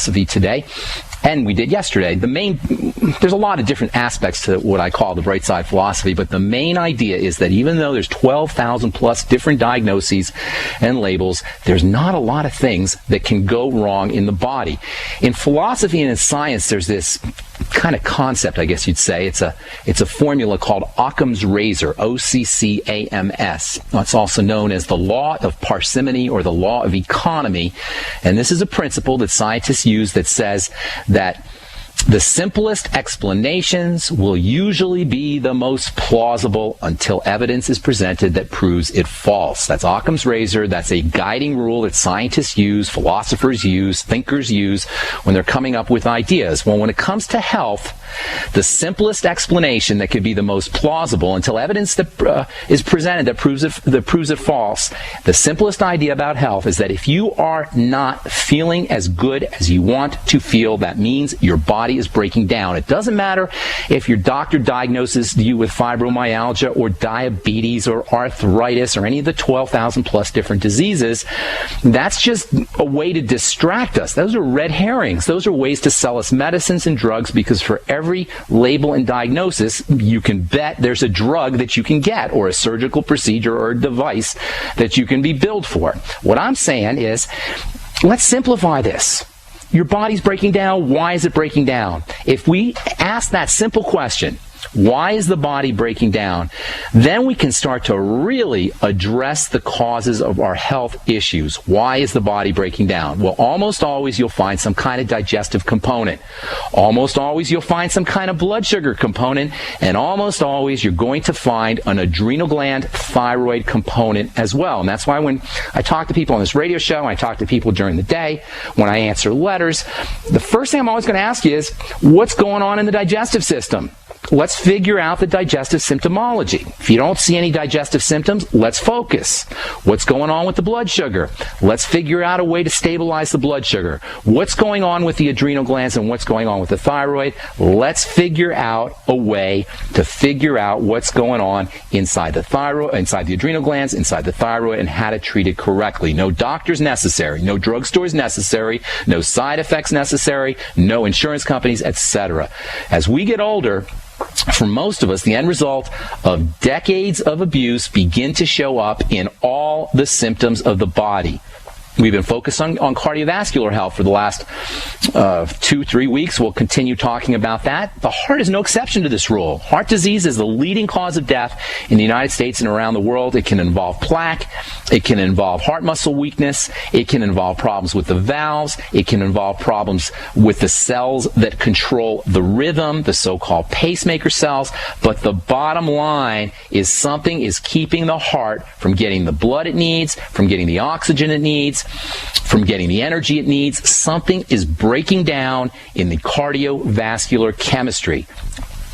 philosophy today, and we did yesterday. There's a lot of different aspects to what I call the bright side philosophy, but the main idea is that even though there's 12,000 plus different diagnoses and labels, there's not a lot of things that can go wrong in the body. In philosophy and in science, there's this kind of concept, I guess you'd say. It's a formula called Occam's razor, O-C-C-A-M-S. It's also known as the law of parsimony or the law of economy. And this is a principle that scientists use that says that the simplest explanations will usually be the most plausible until evidence is presented that proves it false. That's Occam's razor. That's a guiding rule that scientists use, philosophers use, thinkers use when they're coming up with ideas. Well, when it comes to health, the simplest explanation that could be the most plausible until evidence that is presented that proves it false, the simplest idea about health is that if you are not feeling as good as you want to feel, that means your body is breaking down. It doesn't matter if your doctor diagnoses you with fibromyalgia or diabetes or arthritis or any of the 12,000 plus different diseases. That's just a way to distract us. Those are red herrings. Those are ways to sell us medicines and drugs, because for every label and diagnosis, you can bet there's a drug that you can get or a surgical procedure or a device that you can be billed for. What I'm saying is, let's simplify this. Your body's breaking down. Why is it breaking down? If we ask that simple question, why is the body breaking down? Then we can start to really address the causes of our health issues. Why is the body breaking down? Well, almost always you'll find some kind of digestive component. Almost always you'll find some kind of blood sugar component. And almost always you're going to find an adrenal gland thyroid component as well. And that's why when I talk to people on this radio show, I talk to people during the day, when I answer letters, the first thing I'm always going to ask you is, what's going on in the digestive system? Let's figure out the digestive symptomology. If you don't see any digestive symptoms, let's focus. What's going on with the blood sugar? Let's figure out a way to stabilize the blood sugar. What's going on with the adrenal glands and what's going on with the thyroid? Let's figure out a way to figure out what's going on inside the thyroid, inside the adrenal glands, inside the thyroid, and how to treat it correctly. No doctors necessary, no drugstores necessary, no side effects necessary, no insurance companies, etc. As we get older, for most of us, the end result of decades of abuse begin to show up in all the symptoms of the body. We've been focused on cardiovascular health for the last 2-3 weeks. We'll continue talking about that. The heart is no exception to this rule. Heart disease is the leading cause of death in the United States and around the world. It can involve plaque. It can involve heart muscle weakness. It can involve problems with the valves. It can involve problems with the cells that control the rhythm, the so-called pacemaker cells. But the bottom line is something is keeping the heart from getting the blood it needs, from getting the oxygen it needs, from getting the energy it needs. Something is breaking down in the cardiovascular chemistry.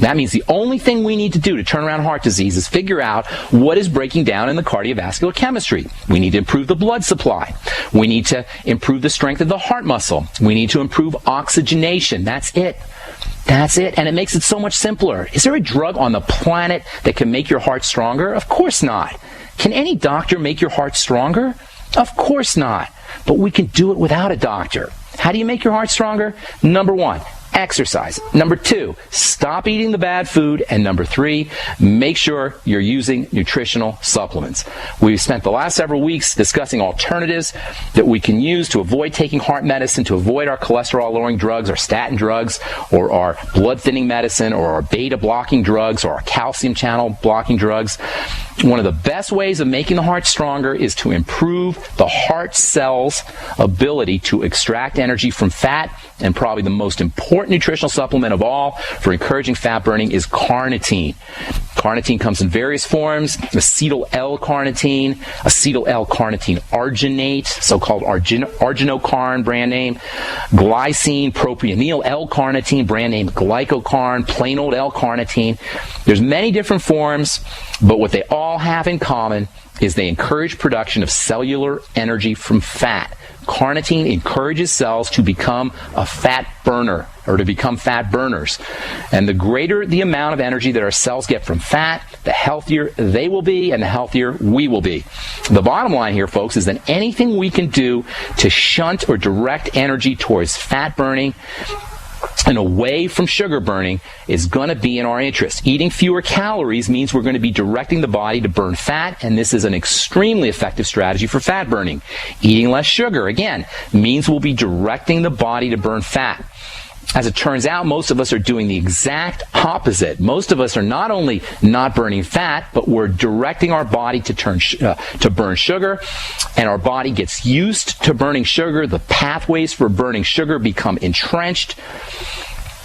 That means the only thing we need to do to turn around heart disease is figure out what is breaking down in the cardiovascular chemistry. We need to improve the blood supply. We need to improve the strength of the heart muscle. We need to improve oxygenation. That's it. That's it. And it makes it so much simpler. Is there a drug on the planet that can make your heart stronger? Of course not. Can any doctor make your heart stronger? Of course not. But we can do it without a doctor. How do you make your heart stronger? Number 1, exercise. Number 2, stop eating the bad food. And number 3, make sure you're using nutritional supplements. We've spent the last several weeks discussing alternatives that we can use to avoid taking heart medicine, to avoid our cholesterol-lowering drugs, our statin drugs, or our blood-thinning medicine, or our beta-blocking drugs, or our calcium channel-blocking drugs. One of the best ways of making the heart stronger is to improve the heart cell's ability to extract energy from fat, and probably the most important nutritional supplement of all for encouraging fat burning is carnitine. Carnitine comes in various forms: acetyl L-carnitine, acetyl L-carnitine arginate, so-called arginocarn brand name, glycine, propionyl L-carnitine brand name glycocarn, plain old L-carnitine. There's many different forms, but what they all have in common is they encourage production of cellular energy from fat. Carnitine encourages cells to become a fat burner, or to become fat burners. And the greater the amount of energy that our cells get from fat, the healthier they will be and the healthier we will be. The bottom line here, folks, is that anything we can do to shunt or direct energy towards fat burning and away from sugar burning is going to be in our interest. Eating fewer calories means we're going to be directing the body to burn fat, and this is an extremely effective strategy for fat burning. Eating less sugar, again, means we'll be directing the body to burn fat. As it turns out, most of us are doing the exact opposite. Most of us are not only not burning fat, but we're directing our body to burn sugar, and our body gets used to burning sugar. The pathways for burning sugar become entrenched,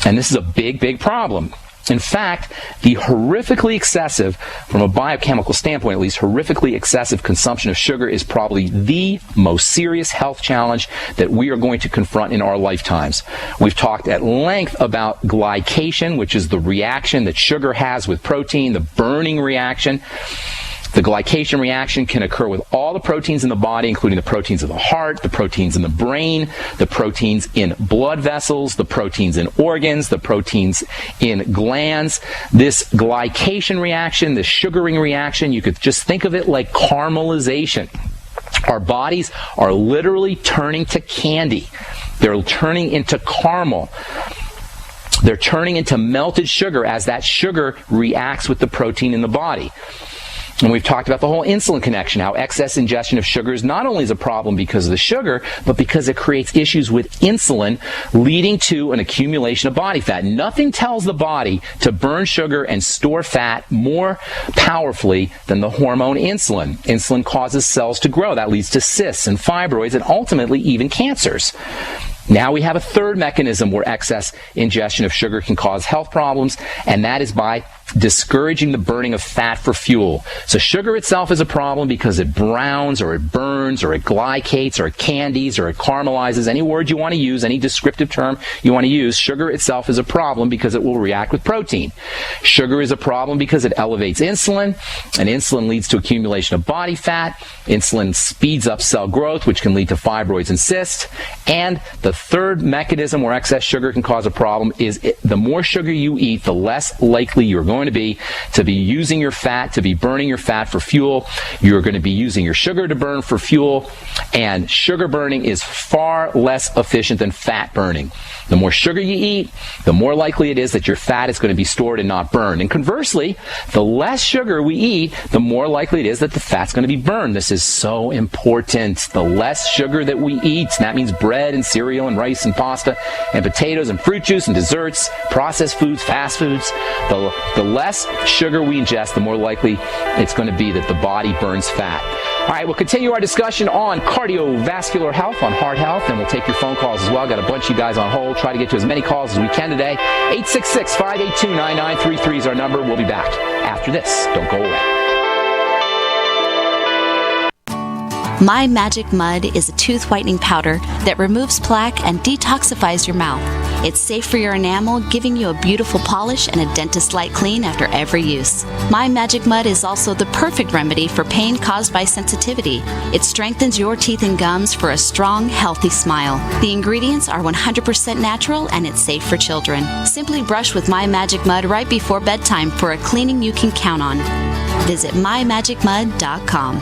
and this is a big, big problem. In fact, the horrifically excessive, from a biochemical standpoint at least, horrifically excessive consumption of sugar is probably the most serious health challenge that we are going to confront in our lifetimes. We've talked at length about glycation, which is the reaction that sugar has with protein, the burning reaction. The glycation reaction can occur with all the proteins in the body, including the proteins of the heart, the proteins in the brain, the proteins in blood vessels, the proteins in organs, the proteins in glands. This glycation reaction, this sugaring reaction, you could just think of it like caramelization. Our bodies are literally turning to candy. They're turning into caramel. They're turning into melted sugar as that sugar reacts with the protein in the body. And we've talked about the whole insulin connection, how excess ingestion of sugars not only is a problem because of the sugar, but because it creates issues with insulin, leading to an accumulation of body fat. Nothing tells the body to burn sugar and store fat more powerfully than the hormone insulin. Insulin causes cells to grow. That leads to cysts and fibroids and ultimately even cancers. Now we have a third mechanism where excess ingestion of sugar can cause health problems, and that is by discouraging the burning of fat for fuel. So sugar itself is a problem because it browns or it burns or it glycates or it candies or it caramelizes. Any word you want to use, any descriptive term you want to use, sugar itself is a problem because it will react with protein. Sugar is a problem because it elevates insulin, and insulin leads to accumulation of body fat. Insulin speeds up cell growth, which can lead to fibroids and cysts. And the third mechanism where excess sugar can cause a problem is the more sugar you eat, the less likely you're going to be using your fat, to be burning your fat for fuel. You're going to be using your sugar to burn for fuel, and sugar burning is far less efficient than fat burning. The more sugar you eat, the more likely it is that your fat is going to be stored and not burned. And conversely, the less sugar we eat, the more likely it is that the fat's going to be burned. This is so important. The less sugar that we eat, and that means bread and cereal and rice and pasta and potatoes and fruit juice and desserts, processed foods, fast foods, the less sugar we ingest, the more likely it's going to be that the body burns fat. All right, we'll continue our discussion on cardiovascular health, on heart health, and we'll take your phone calls as well. Got a bunch of you guys on hold. Try to get to as many calls as we can today. 866-582-9933 is our number. We'll be back after this. Don't go away. My Magic Mud is a tooth whitening powder that removes plaque and detoxifies your mouth. It's safe for your enamel, giving you a beautiful polish and a dentist-like clean after every use. My Magic Mud is also the perfect remedy for pain caused by sensitivity. It strengthens your teeth and gums for a strong, healthy smile. The ingredients are 100% natural and it's safe for children. Simply brush with My Magic Mud right before bedtime for a cleaning you can count on. Visit mymagicmud.com.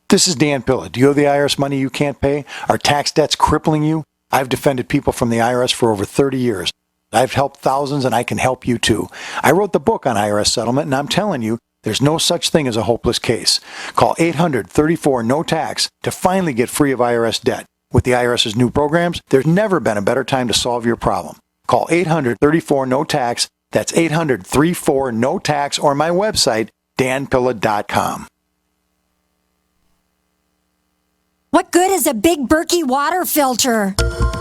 This is Dan Pilla. Do you owe the IRS money you can't pay? Are tax debts crippling you? I've defended people from the IRS for over 30 years. I've helped thousands, and I can help you too. I wrote the book on IRS settlement, and I'm telling you, there's no such thing as a hopeless case. Call 800-34-NO-TAX to finally get free of IRS debt. With the IRS's new programs, there's never been a better time to solve your problem. Call 800-34-NO-TAX. That's 800-34-NO-TAX, or my website, danpilla.com. What good is a Big Berkey water filter?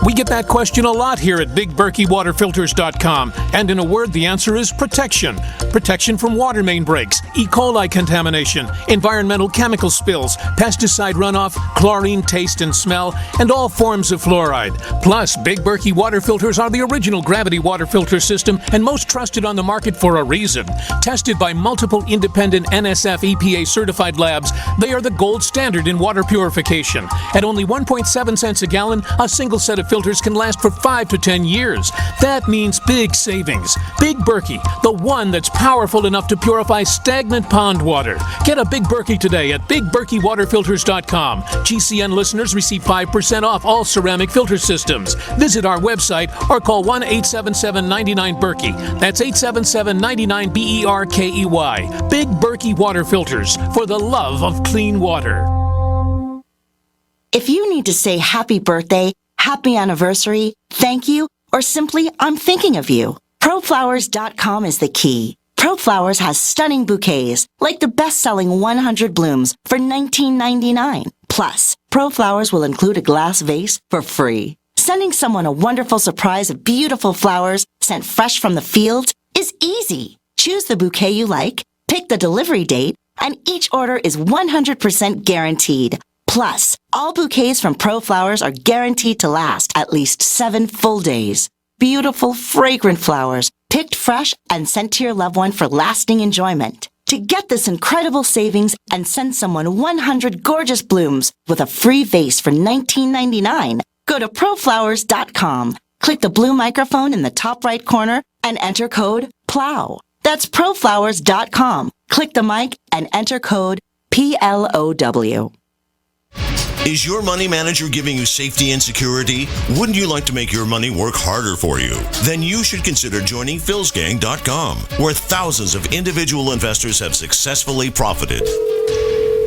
We get that question a lot here at BigBerkeyWaterFilters.com. And in a word, the answer is protection. Protection from water main breaks, E. coli contamination, environmental chemical spills, pesticide runoff, chlorine taste and smell, and all forms of fluoride. Plus, Big Berkey water filters are the original gravity water filter system and most trusted on the market for a reason. Tested by multiple independent NSF EPA certified labs, they are the gold standard in water purification. time. At only 1.7 cents a gallon, a single set of filters can last for 5 to 10 years. That means big savings. Big Berkey, the one that's powerful enough to purify stagnant pond water. Get a Big Berkey today at BigBerkeyWaterFilters.com. GCN listeners receive 5% off all ceramic filter systems. Visit our website or call 1-877-99-BERKEY. That's 877-99-BERKEY. Big Berkey Water Filters, for the love of clean water. If you need to say happy birthday, happy anniversary, thank you, or simply I'm thinking of you, ProFlowers.com is the key. ProFlowers has stunning bouquets, like the best-selling 100 blooms for $19.99. Plus, ProFlowers will include a glass vase for free. Sending someone a wonderful surprise of beautiful flowers sent fresh from the fields is easy. Choose the bouquet you like, pick the delivery date, and each order is 100% guaranteed. Plus, all bouquets from ProFlowers are guaranteed to last at least 7 full days. Beautiful, fragrant flowers, picked fresh and sent to your loved one for lasting enjoyment. To get this incredible savings and send someone 100 gorgeous blooms with a free vase for $19.99, go to ProFlowers.com. Click the blue microphone in the top right corner and enter code PLOW. That's ProFlowers.com. Click the mic and enter code PLOW. Is your money manager giving you safety and security? Wouldn't you like to make your money work harder for you? Then you should consider joining philsgang.com, where thousands of individual investors have successfully profited.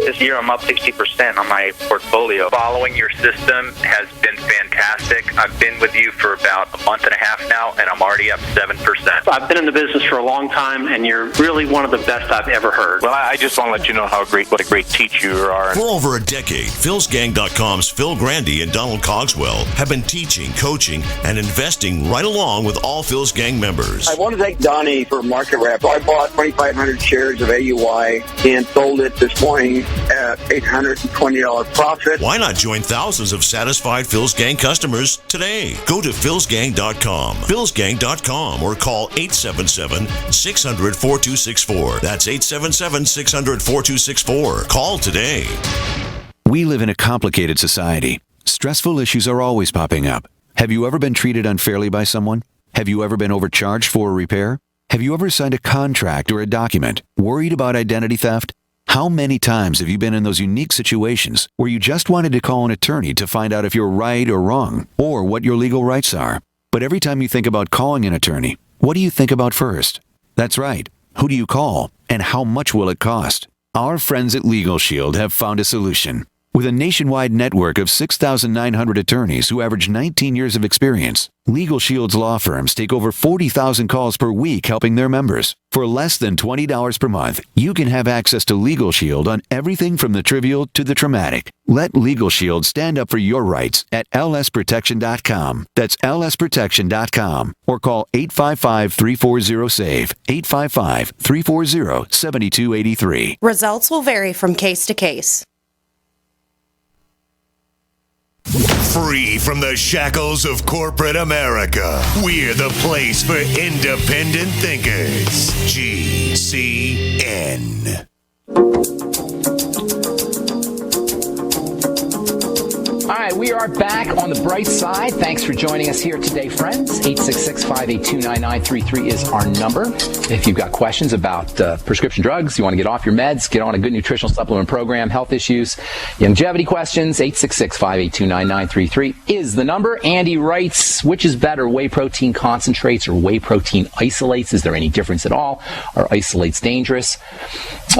This year I'm up 60% on my portfolio. Following your system has been fantastic. I've been with you for about a month and a half now, and I'm already up 7%. I've been in the business for a long time, and you're really one of the best I've ever heard. Well, I just want to let you know what a great teacher you are. For over a decade, philsgang.com's Phil Grandy and Donald Cogswell have been teaching, coaching, and investing right along with all Phil's Gang members. I want to thank Donnie for market rep. I bought 2,500 shares of AUI and sold it this morning at $820 profit. Why not join thousands of satisfied Phil's Gang customers today? Go to philsgang.com, philsgang.com, or call 877-600-4264. That's 877-600-4264. Call today. We live in a complicated society. Stressful issues are always popping up. Have you ever been treated unfairly by someone? Have you ever been overcharged for a repair? Have you ever signed a contract or a document worried about identity theft? How many times have you been in those unique situations where you just wanted to call an attorney to find out if you're right or wrong, or what your legal rights are? But every time you think about calling an attorney, what do you think about first? That's right. Who do you call, and how much will it cost? Our friends at Legal Shield have found a solution. With a nationwide network of 6,900 attorneys who average 19 years of experience, Legal Shield's law firms take over 40,000 calls per week helping their members. For less than $20 per month, you can have access to Legal Shield on everything from the trivial to the traumatic. Let Legal Shield stand up for your rights at lsprotection.com. That's lsprotection.com. Or call 855-340-SAVE, 855-340-7283. Results will vary from case to case. Free from the shackles of corporate America, we're the place for independent thinkers. GCN. All right, we are back on the bright side. Thanks for joining us here today, friends. 866-582-9933 is our number. If you've got questions about prescription drugs, you want to get off your meds, get on a good nutritional supplement program, health issues, longevity questions, 866-582-9933 is the number. Andy writes, which is better, whey protein concentrates or whey protein isolates? Is there any difference at all? Are isolates dangerous?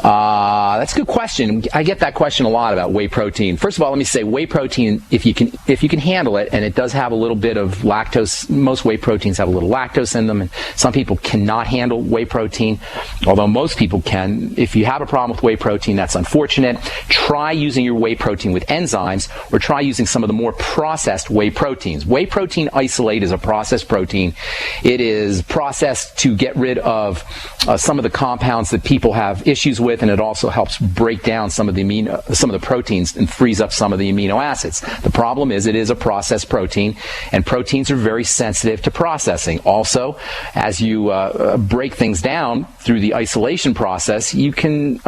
That's a good question. I get that question a lot about whey protein. First of all, let me say whey protein, if you can handle it, and it does have a little bit of lactose. Most whey proteins have a little lactose in them, and some people cannot handle whey protein, although most people can. If you have a problem with whey protein, that's unfortunate. Try using your whey protein with enzymes, or try using some of the more processed whey proteins. Whey protein isolate is a processed protein. It is processed to get rid of some of the compounds that people have issues vitamins with, and it also helps break down some of the proteins and frees up some of the amino acids. The problem is it is a processed protein, and proteins are very sensitive to processing. Also, as you break things down through the isolation process, you can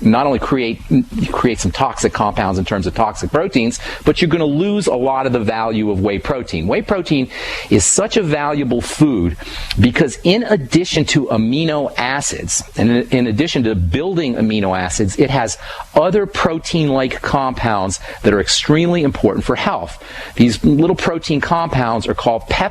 not only create some toxic compounds in terms of toxic proteins, but you're going to lose a lot of the value of whey protein. Whey protein is such a valuable food because in addition to amino acids, and in addition to building amino acids, it has other protein-like compounds that are extremely important for health. These little protein compounds are called peptides.